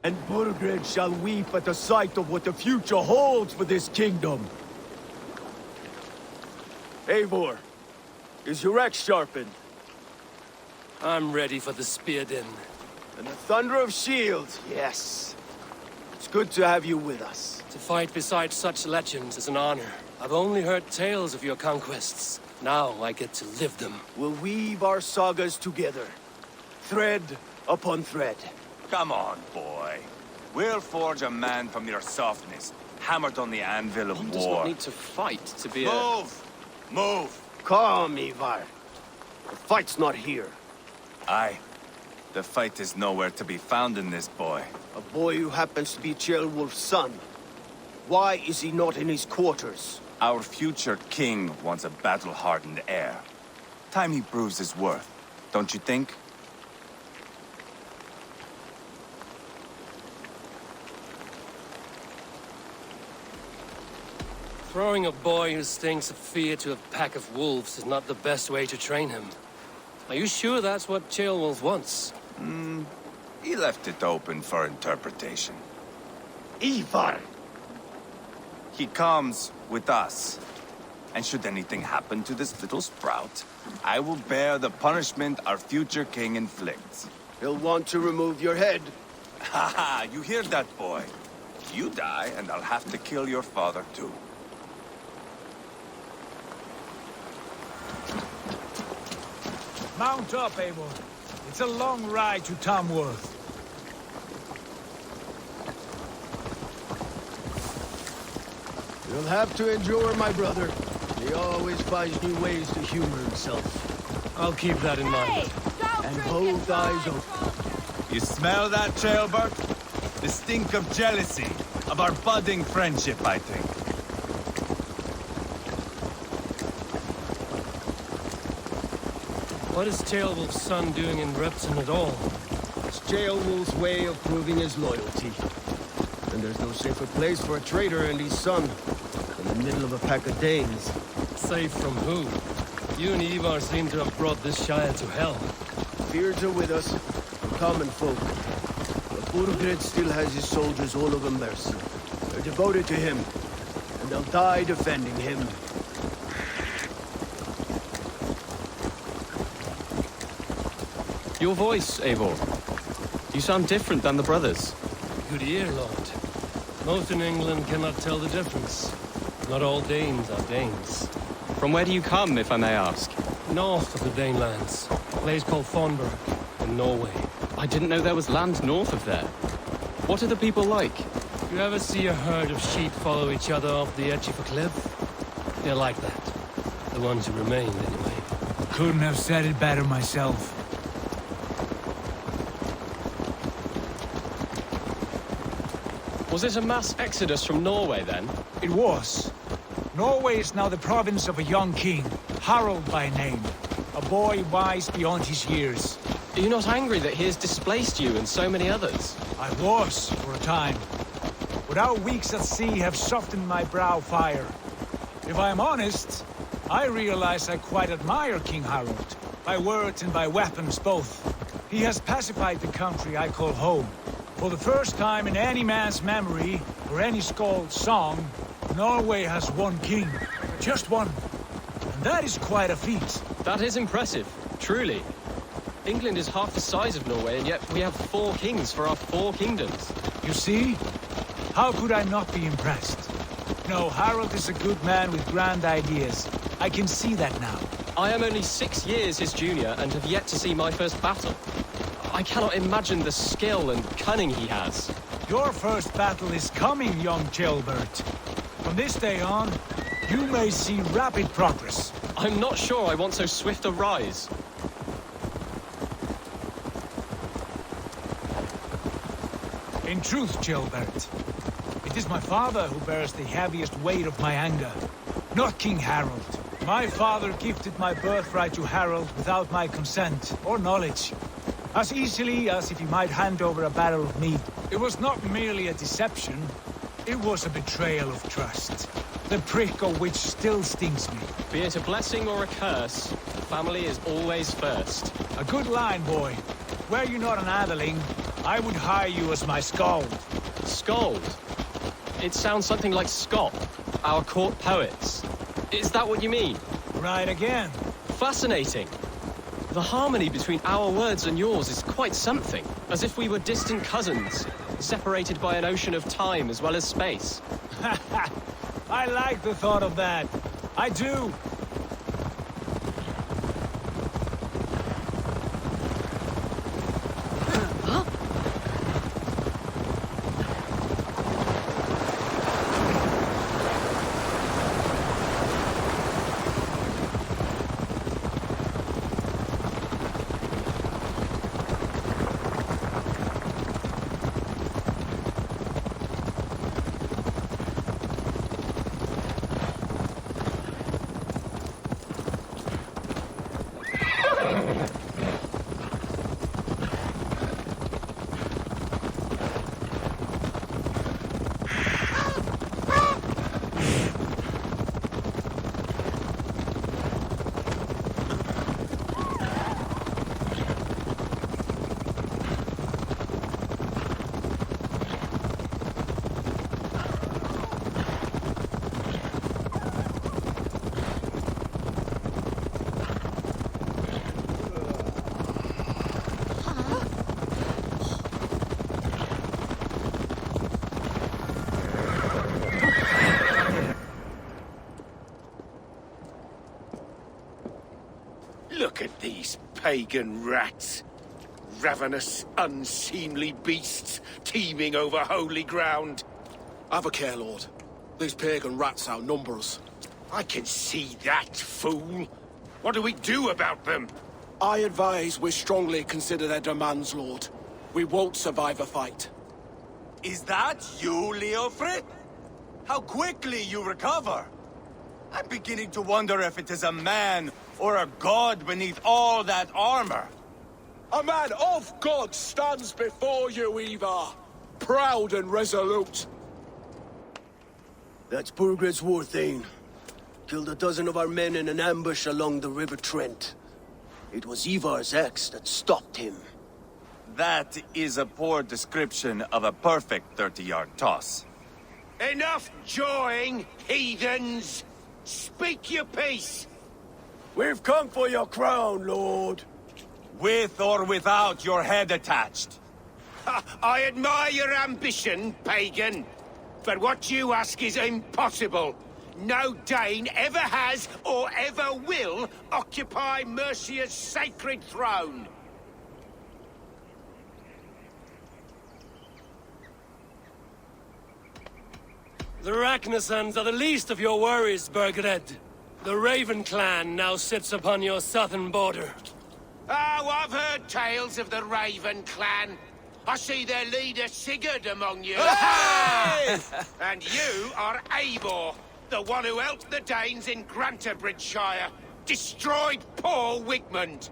And Burgred shall weep at the sight of what the future holds for this kingdom. Eivor, is your axe sharpened? I'm ready for the spear din. And the thunder of shields, yes. It's good to have you with us. To fight beside such legends is an honor. I've only heard tales of your conquests. Now I get to live them. We'll weave our sagas together. Thread upon thread. Come on, boy. We'll forge a man from your softness, hammered on the anvil of One war. does not need to fight to be Move! Move! Calm, Eivor. The fight's not here. Aye. The fight is nowhere to be found in this boy. A boy who happens to be Ceolwulf's son. Why is he not in his quarters? Our future king wants a battle-hardened heir. Time he proves his worth, don't you think? Throwing a boy who stinks of fear to a pack of wolves is not the best way to train him. Are you sure that's what Ceolwulf wants? He left it open for interpretation. Eivor! He comes with us. And should anything happen to this little sprout, I will bear the punishment our future king inflicts. He'll want to remove your head. Haha, you hear that, boy? You die, and I'll have to kill your father, too. Mount up, Eivor. It's a long ride to Tamworth. You'll have to endure, my brother. He always finds new ways to humor himself. I'll keep that in mind. And both eyes open. You smell that, Trailbird? The stink of jealousy, of our budding friendship, I think. What is Ceolwulf's son doing in Repton at all? It's Ceolwulf's way of proving his loyalty. And there's no safer place for a traitor and his son than the middle of a pack of Danes. Safe from who? You and Eivor seem to have brought this Shire to hell. Fears are with us, the common folk. But Burgred still has his soldiers all over Mercia. They're devoted to him, and they'll die defending him. Your voice, Eivor. You sound different than the brothers. Good ear, Lord. Most in England cannot tell the difference. Not all Danes are Danes. From where do you come, if I may ask? North of the Danelands. A place called Thornburg, in Norway. I didn't know there was land north of there. What are the people like? You ever see a herd of sheep follow each other off the edge of a cliff? They're like that. The ones who remain, anyway. Couldn't have said it better myself. Was it a mass exodus from Norway, then? It was. Norway is now the province of a young king, Harald by name. A boy wise beyond his years. Are you not angry that he has displaced you and so many others? I was, for a time. But our weeks at sea have softened my brow fire. If I am honest, I realize I quite admire King Harald. By words and by weapons both. He has pacified the country I call home. For the first time in any man's memory, or any skald's song, Norway has one king. Just one. And that is quite a feat. That is impressive, truly. England is half the size of Norway, and yet we have 4 kings for our 4 kingdoms. You see? How could I not be impressed? No, Harald is a good man with grand ideas. I can see that now. I am only 6 years his junior and have yet to see my first battle. I cannot imagine the skill and cunning he has. Your first battle is coming, young Ceolbert. From this day on, you may see rapid progress. I'm not sure I want so swift a rise. In truth, Ceolbert, it is my father who bears the heaviest weight of my anger, not King Harald. My father gifted my birthright to Harald without my consent or knowledge. As easily as if he might hand over a barrel of meat. It was not merely a deception, it was a betrayal of trust. The prick of which still stings me. Be it a blessing or a curse, family is always first. A good line, boy. Were you not an atheling, I would hire you as my skald. Scold? It sounds something like Scott, our court poets. Is that what you mean? Right again. Fascinating. The harmony between our words and yours is quite something. As if we were distant cousins, separated by an ocean of time as well as space. I like the thought of that. I do. Look at these pagan rats. Ravenous, unseemly beasts teeming over holy ground. Have a care, Lord. These pagan rats outnumber us. I can see that, fool. What do we do about them? I advise we strongly consider their demands, Lord. We won't survive a fight. Is that you, Leofrid? How quickly you recover! I'm beginning to wonder if it is a man or a god beneath all that armor. A man of God stands before you, Eivor. Proud and resolute. That's Burgred's war thane. Killed a dozen of our men in an ambush along the River Trent. It was Eivor's axe that stopped him. That is a poor description of a perfect 30-yard toss. Enough jawing, heathens! Speak your piece! We've come for your crown, Lord. With or without your head attached. I admire your ambition, pagan. But what you ask is impossible. No Dane ever has or ever will occupy Mercia's sacred throne. The Ragnarsons are the least of your worries, Burgred. The Raven clan now sits upon your southern border. Oh, I've heard tales of the Raven clan. I see their leader Sigurd among you. Hey! And you are Eivor, the one who helped the Danes in Grantabridgeshire, destroyed poor Wigmund.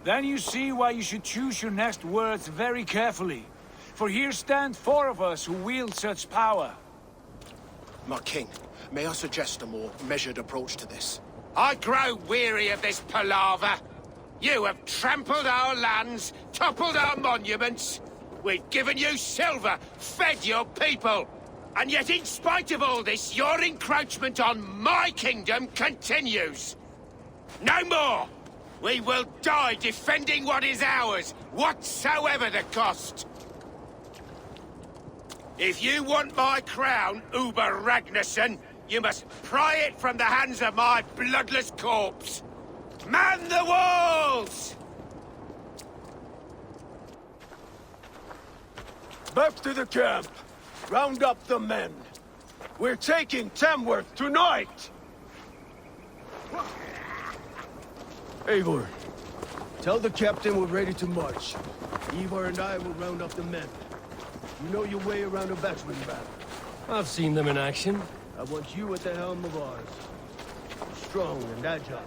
Then you see why you should choose your next words very carefully. For here stand four of us who wield such power. My king, may I suggest a more measured approach to this? I grow weary of this palaver. You have trampled our lands, toppled our monuments. We've given you silver, fed your people. And yet in spite of all this, your encroachment on my kingdom continues. No more! We will die defending what is ours, whatsoever the cost. If you want my crown, Uber Ragnarsson, you must pry it from the hands of my bloodless corpse. Man the walls! Back to the camp. Round up the men. We're taking Tamworth tonight! Eivor, tell the captain we're ready to march. Eivor and I will round up the men. You know your way around a battering ram. I've seen them in action. I want you at the helm of ours. Strong and agile.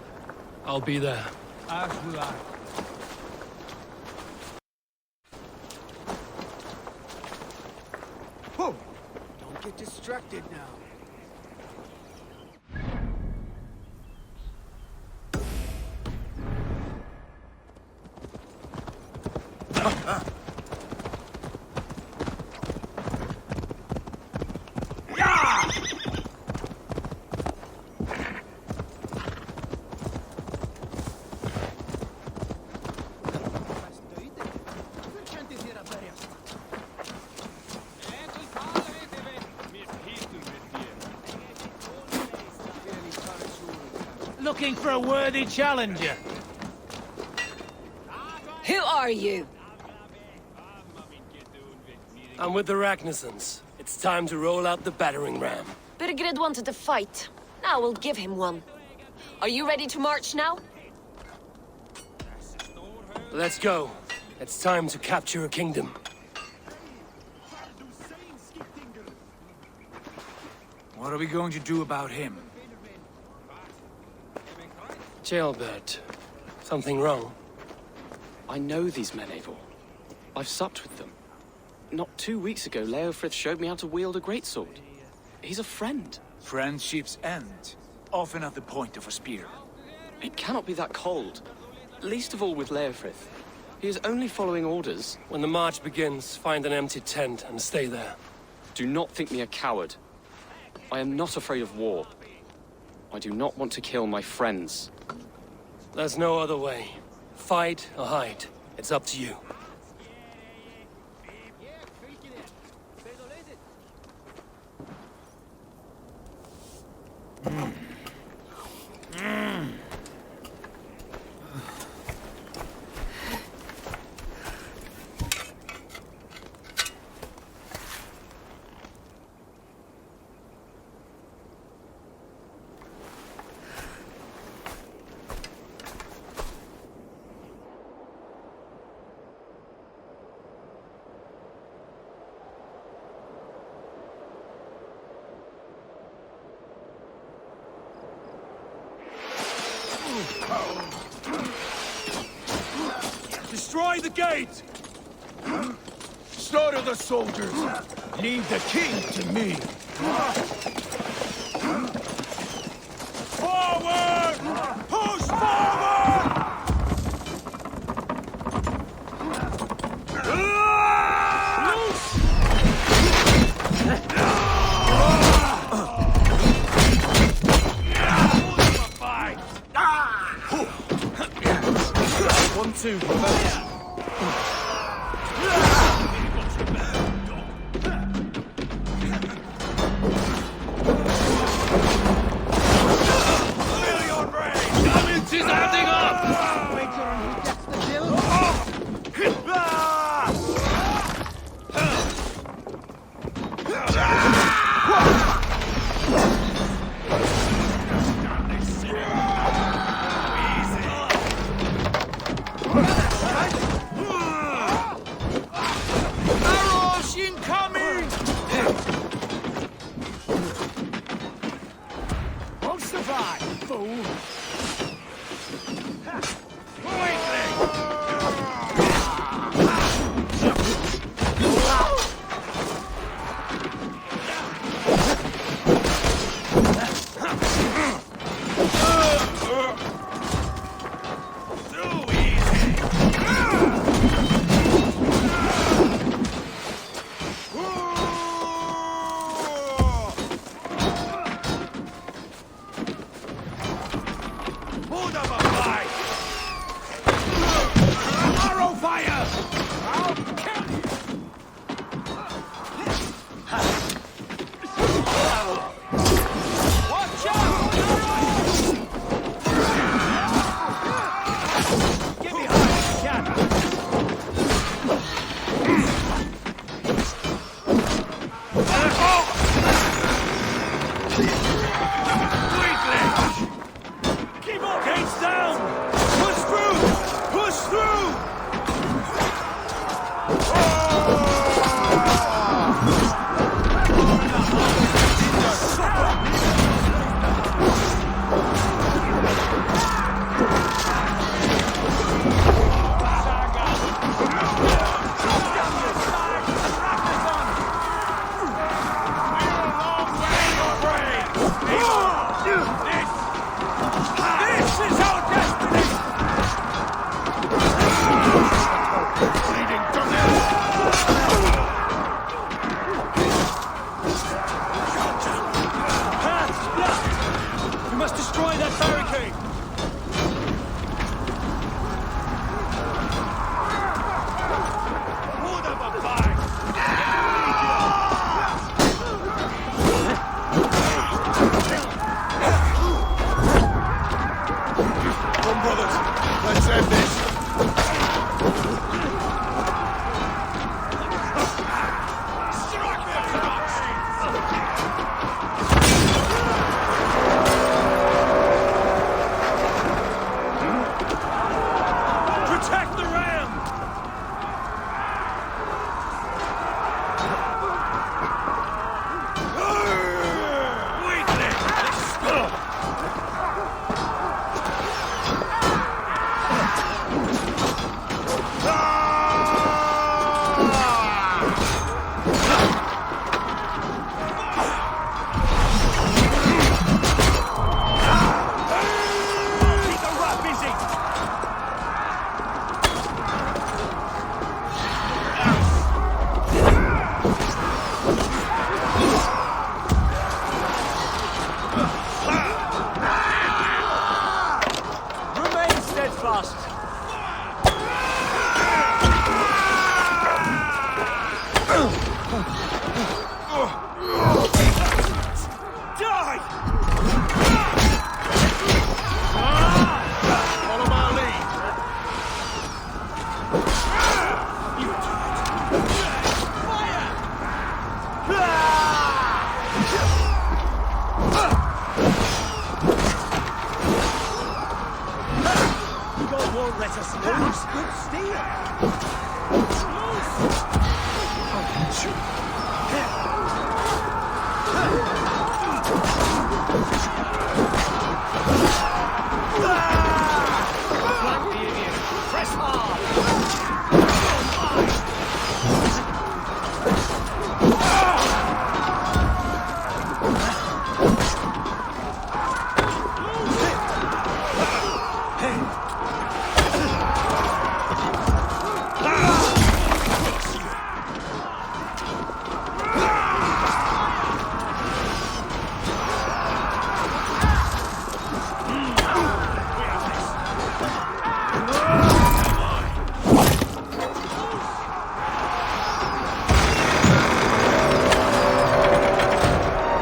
I'll be there. As will I. Whoa! Don't get distracted now. looking for a worthy challenger. Who are you? I'm with the Ragnarsons. It's time to roll out the battering ram. Birgrid wanted to fight. Now we'll give him one. Are you ready to march now? Let's go. It's time to capture a kingdom. What are we going to do about him? Jailbird. Something wrong? I know these men, Eivor. I've supped with them. Not 2 weeks ago, Leofrith showed me how to wield a greatsword. He's a friend. Friendships end, often at the point of a spear. It cannot be that cold. Least of all with Leofrith. He is only following orders. When the march begins, find an empty tent and stay there. Do not think me a coward. I am not afraid of war. I do not want to kill my friends. There's no other way. Fight or hide. It's up to you. Destroy the gate! Slaughter the soldiers! Leave the king to me! Forward! Push forward! One, two, brother. She's acting up! Arrows incoming! Won't survive, fool! That's a good steal. Flank the idiot. Press hard.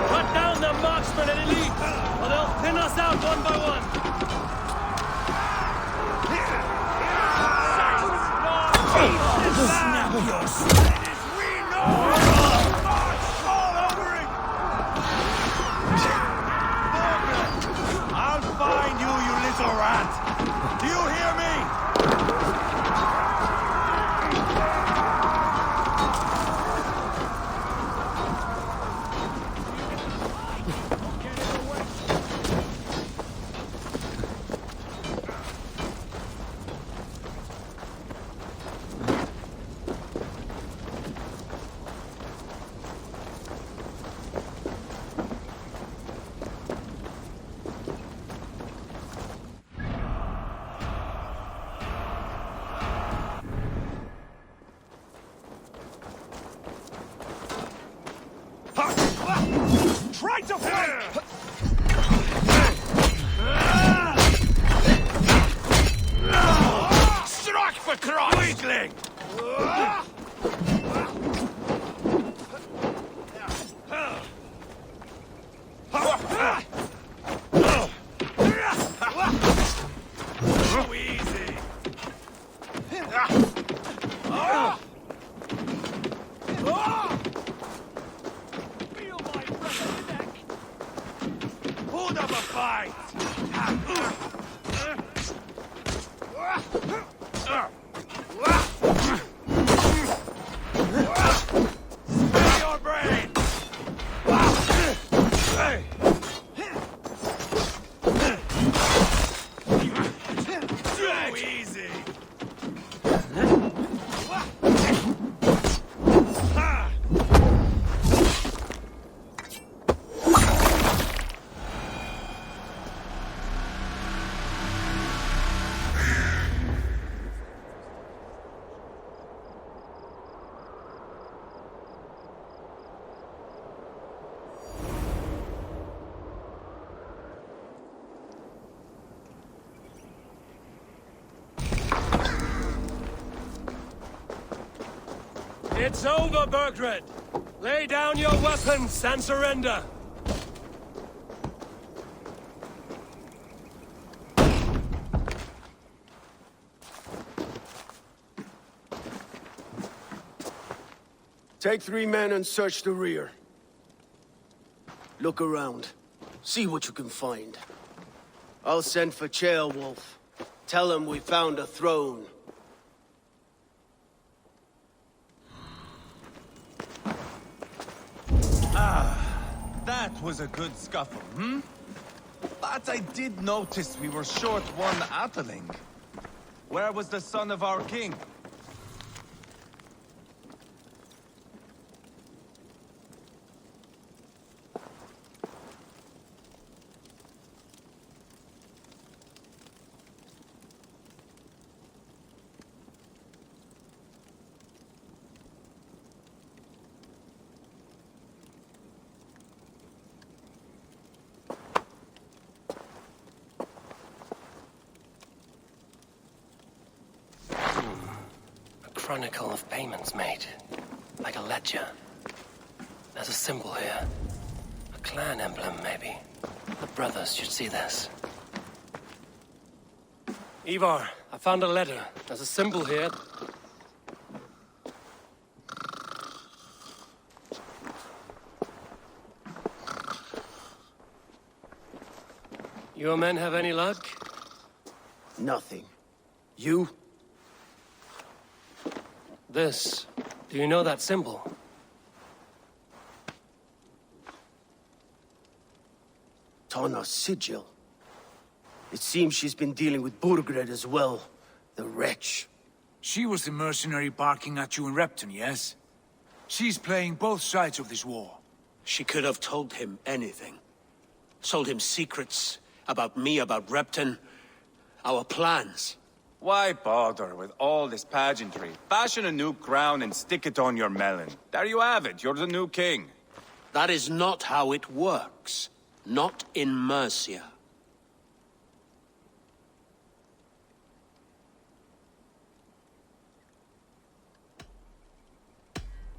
Cut down the marksmen and elite, or they'll thin us out one by one. Snap your spiders, we know! March all over it! I'll find you, you little rat! Do you hear me? Try to flank! Strike for Christ! Weakling! So easy! Feel my breath in the neck! Put up a fight! Spare your brain! Too easy! It's over, Bergred. Lay down your weapons and surrender. Take 3 men and search the rear. Look around. See what you can find. I'll send for Ceolwulf. Tell him we found a throne. That was a good scuffle, hmm? But I did notice we were short one Atheling. Where was the son of our king? Chronicle of payments made. Like a ledger. There's a symbol here. A clan emblem, maybe. The brothers should see this. Eivor, I found a letter. There's a symbol here. Your men have any luck? Nothing. You? This. Do you know that symbol? Tana's sigil. It seems she's been dealing with Burgred as well. The wretch. She was the mercenary barking at you in Repton, yes? She's playing both sides of this war. She could have told him anything. Told him secrets about me, about Repton, our plans. Why bother with all this pageantry? Fashion a new crown and stick it on your melon. There you have it, you're the new king. That is not how it works. Not in Mercia.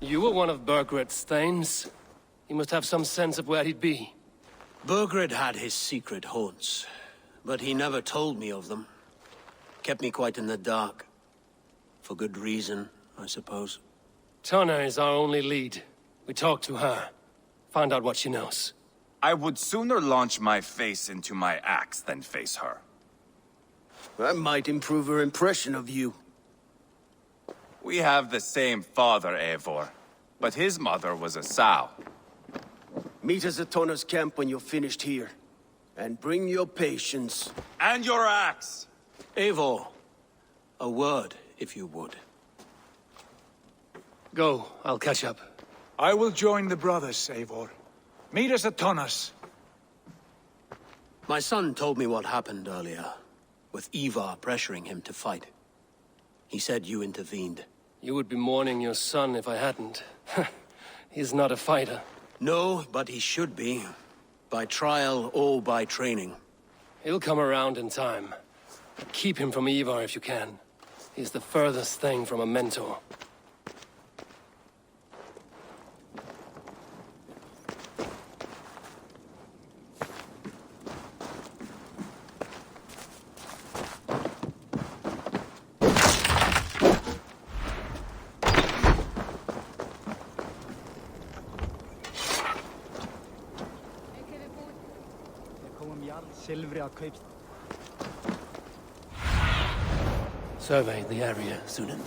You were one of Burgred's thanes. He must have some sense of where he'd be. Burgred had his secret haunts, but he never told me of them. Kept me quite in the dark. For good reason, I suppose. Tana is our only lead. We talk to her. Find out what she knows. I would sooner launch my face into my axe than face her. That might improve her impression of you. We have the same father, Eivor, but his mother was a sow. Meet us at Tana's camp when you're finished here. And bring your patience. And your axe! Eivor, a word, if you would. Go, I'll catch up. I will join the brothers, Eivor. Meet us at Tana's. My son told me what happened earlier, with Eivor pressuring him to fight. He said you intervened. You would be mourning your son if I hadn't. He's not a fighter. No, but he should be. By trial or by training. He'll come around in time. Keep him from Eivor if you can. He's the furthest thing from a mentor. Survey the area, Sunan.